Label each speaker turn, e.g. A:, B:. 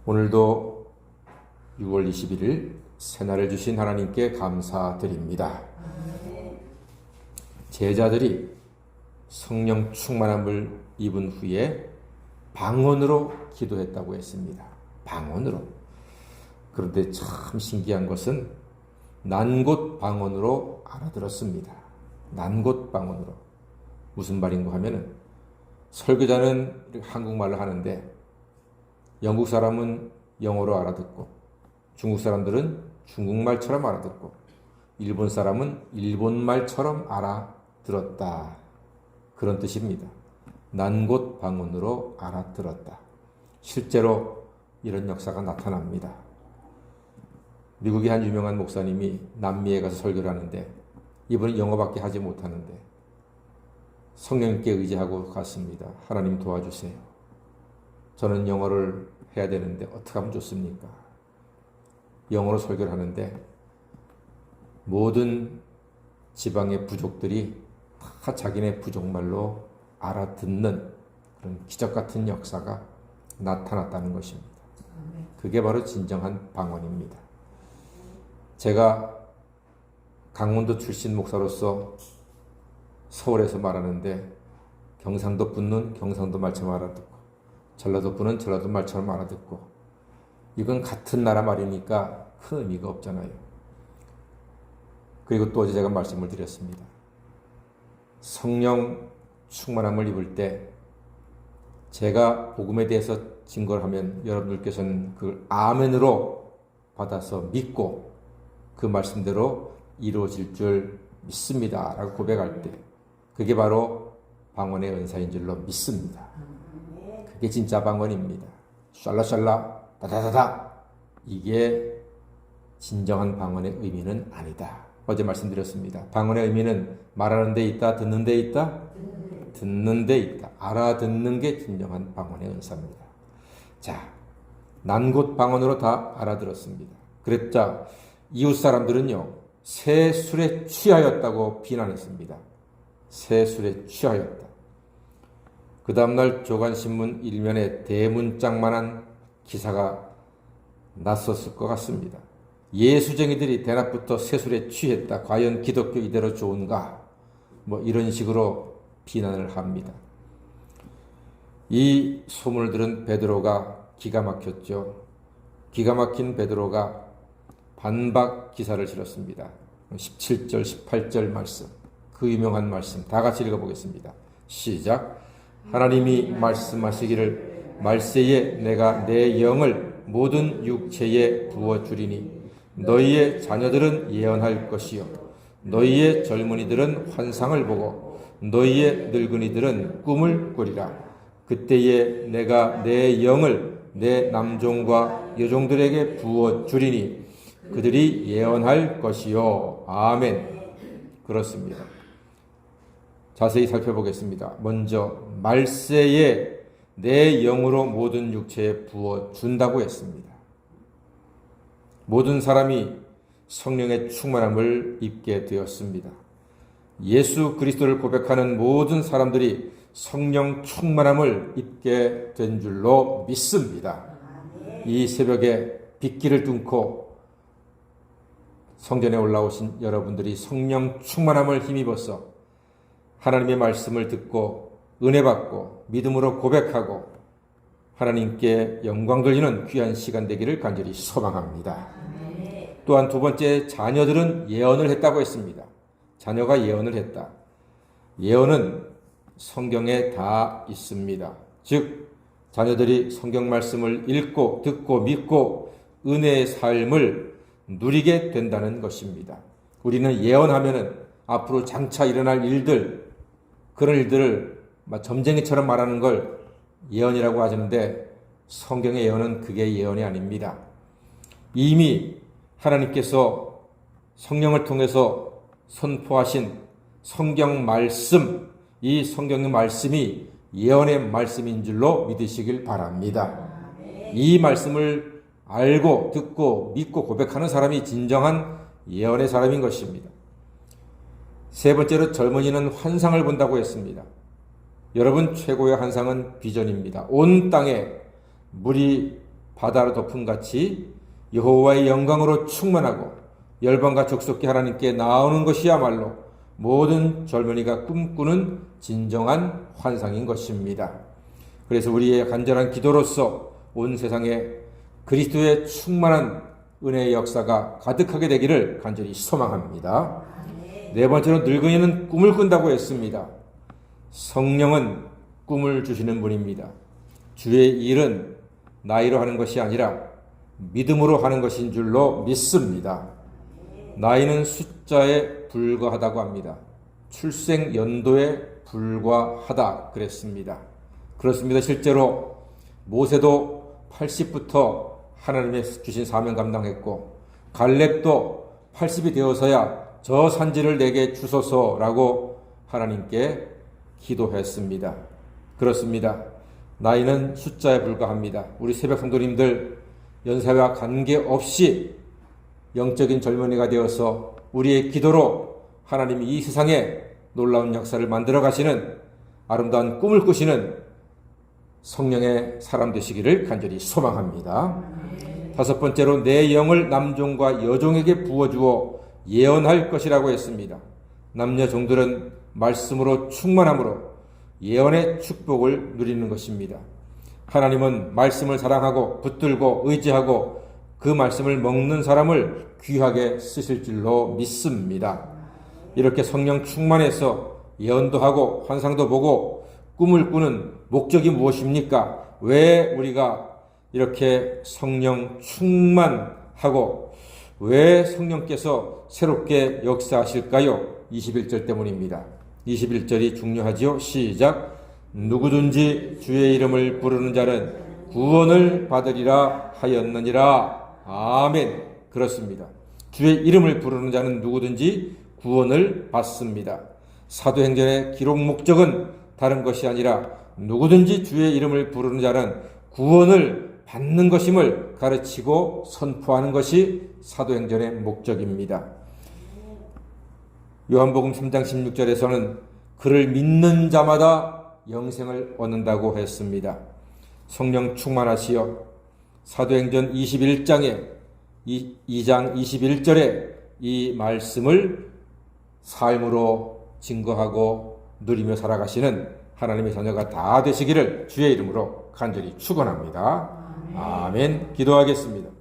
A: 오늘도 6월 21일 새날을 주신 하나님께 감사드립니다. 제자들이 성령 충만함을 입은 후에 방언으로 기도했다고 했습니다. 방언으로. 그런데 참 신기한 것은 난곳 방언으로 알아들었습니다. 난곳 방언으로. 무슨 말인가 하면은 설교자는 한국말로 하는데 영국 사람은 영어로 알아듣고 중국 사람들은 중국말처럼 알아듣고 일본 사람은 일본말처럼 알아들었다. 그런 뜻입니다. 난곳 방언으로 알아들었다. 실제로 이런 역사가 나타납니다. 미국의 한 유명한 목사님이 남미에 가서 설교를 하는데 이분은 영어밖에 하지 못하는데 성령님께 의지하고 갔습니다. 하나님 도와주세요. 저는 영어를 해야 되는데 어떻게 하면 좋습니까? 영어로 설교를 하는데 모든 지방의 부족들이 다 자기네 부족말로 알아듣는 그런 기적 같은 역사가 나타났다는 것입니다. 그게 바로 진정한 방언입니다. 제가 강원도 출신 목사로서 서울에서 말하는데 경상도 분은 경상도 말처럼 알아듣고 전라도 분은 전라도 말처럼 알아듣고 이건 같은 나라 말이니까 큰 의미가 없잖아요. 그리고 또 어제 제가 말씀을 드렸습니다. 성령 충만함을 입을 때 제가 복음에 대해서 증거를 하면 여러분들께서는 그걸 아멘으로 받아서 믿고 그 말씀대로 이루어질 줄 믿습니다 라고 고백할 때 그게 바로 방언의 은사인 줄로 믿습니다. 그게 진짜 방언입니다. 샬라샬라 다다다다 이게 진정한 방언의 의미는 아니다. 어제 말씀드렸습니다. 방언의 의미는 말하는 데 있다, 듣는 데 있다, 듣는 데 있다. 알아듣는 게 진정한 방언의 은사입니다. 자, 난곳 방언으로 다 알아들었습니다. 그랬자 이웃 사람들은요, 새 술에 취하였다고 비난했습니다. 새 술에 취하였다. 그 다음날 조간신문 일면에 대문짝만한 기사가 났었을 것 같습니다. 예수쟁이들이 대낮부터 새술에 취했다. 과연 기독교 이대로 좋은가? 뭐 이런 식으로 비난을 합니다. 이 소문을 들은 베드로가 기가 막혔죠. 기가 막힌 베드로가 반박 기사를 실었습니다. 17절, 18절 말씀, 그 유명한 말씀 다 같이 읽어보겠습니다. 시작. 하나님이 말씀하시기를 말세에 내가 내 영을 모든 육체에 부어주리니 너희의 자녀들은 예언할 것이요 너희의 젊은이들은 환상을 보고 너희의 늙은이들은 꿈을 꾸리라. 그때에 내가 내 영을 내 남종과 여종들에게 부어주리니 그들이 예언할 것이요. 아멘. 그렇습니다. 자세히 살펴보겠습니다. 먼저 말세에 내 영으로 모든 육체에 부어준다고 했습니다. 모든 사람이 성령의 충만함을 입게 되었습니다. 예수 그리스도를 고백하는 모든 사람들이 성령 충만함을 입게 된 줄로 믿습니다. 이 새벽에 빗길을 뚫고 성전에 올라오신 여러분들이 성령 충만함을 힘입어서 하나님의 말씀을 듣고 은혜 받고 믿음으로 고백하고 하나님께 영광 돌리는 귀한 시간 되기를 간절히 소망합니다. 또한 두 번째, 자녀들은 예언을 했다고 했습니다. 자녀가 예언을 했다. 예언은 성경에 다 있습니다. 즉 자녀들이 성경 말씀을 읽고 듣고 믿고 은혜의 삶을 누리게 된다는 것입니다. 우리는 예언하면은 앞으로 장차 일어날 일들, 그런 일들을 점쟁이처럼 말하는 걸 예언이라고 하시는데 성경의 예언은 그게 예언이 아닙니다. 이미 하나님께서 성령을 통해서 선포하신 성경 말씀, 이 성경의 말씀이 예언의 말씀인 줄로 믿으시길 바랍니다. 이 말씀을 알고 듣고 믿고 고백하는 사람이 진정한 예언의 사람인 것입니다. 세 번째로 젊은이는 환상을 본다고 했습니다. 여러분, 최고의 환상은 비전입니다. 온 땅에 물이 바다로 덮음같이 여호와의 영광으로 충만하고 열방과 족속계 하나님께 나오는 것이야말로 모든 젊은이가 꿈꾸는 진정한 환상인 것입니다. 그래서 우리의 간절한 기도로서 온 세상에 그리스도의 충만한 은혜의 역사가 가득하게 되기를 간절히 소망합니다. 네 번째로 늙은이는 꿈을 꾼다고 했습니다. 성령은 꿈을 주시는 분입니다. 주의 일은 나이로 하는 것이 아니라 믿음으로 하는 것인 줄로 믿습니다. 나이는 숫자에 불과하다고 합니다. 출생 연도에 불과하다 그랬습니다. 그렇습니다. 실제로 모세도 80부터 하나님의 주신 사명 감당했고 갈렙도 80이 되어서야 저 산지를 내게 주소서라고 하나님께 기도했습니다. 그렇습니다. 나이는 숫자에 불과합니다. 우리 새벽 성도님들 연세와 관계없이 영적인 젊은이가 되어서 우리의 기도로 하나님이 이 세상에 놀라운 역사를 만들어 가시는 아름다운 꿈을 꾸시는 성령의 사람 되시기를 간절히 소망합니다. 다섯 번째로 내 영을 남종과 여종에게 부어주어 예언할 것이라고 했습니다. 남녀 종들은 말씀으로 충만함으로 예언의 축복을 누리는 것입니다. 하나님은 말씀을 사랑하고 붙들고 의지하고 그 말씀을 먹는 사람을 귀하게 쓰실 줄로 믿습니다. 이렇게 성령 충만해서 예언도 하고 환상도 보고 꿈을 꾸는 목적이 무엇입니까? 왜 우리가 이렇게 성령 충만하고 왜 성령께서 새롭게 역사하실까요? 21절 때문입니다. 21절이 중요하지요. 시작. 누구든지 주의 이름을 부르는 자는 구원을 받으리라 하였느니라. 아멘. 그렇습니다. 주의 이름을 부르는 자는 누구든지 구원을 받습니다. 사도행전의 기록 목적은 다른 것이 아니라 누구든지 주의 이름을 부르는 자는 구원을 받는 것임을 가르치고 선포하는 것이 사도행전의 목적입니다. 요한복음 3장 16절에서는 그를 믿는 자마다 영생을 얻는다고 했습니다. 성령 충만하시어 사도행전 21장에 2장 21절에 이 말씀을 삶으로 증거하고 누리며 살아가시는 하나님의 자녀가 다 되시기를 주의 이름으로 간절히 축원합니다. 아멘. 기도하겠습니다.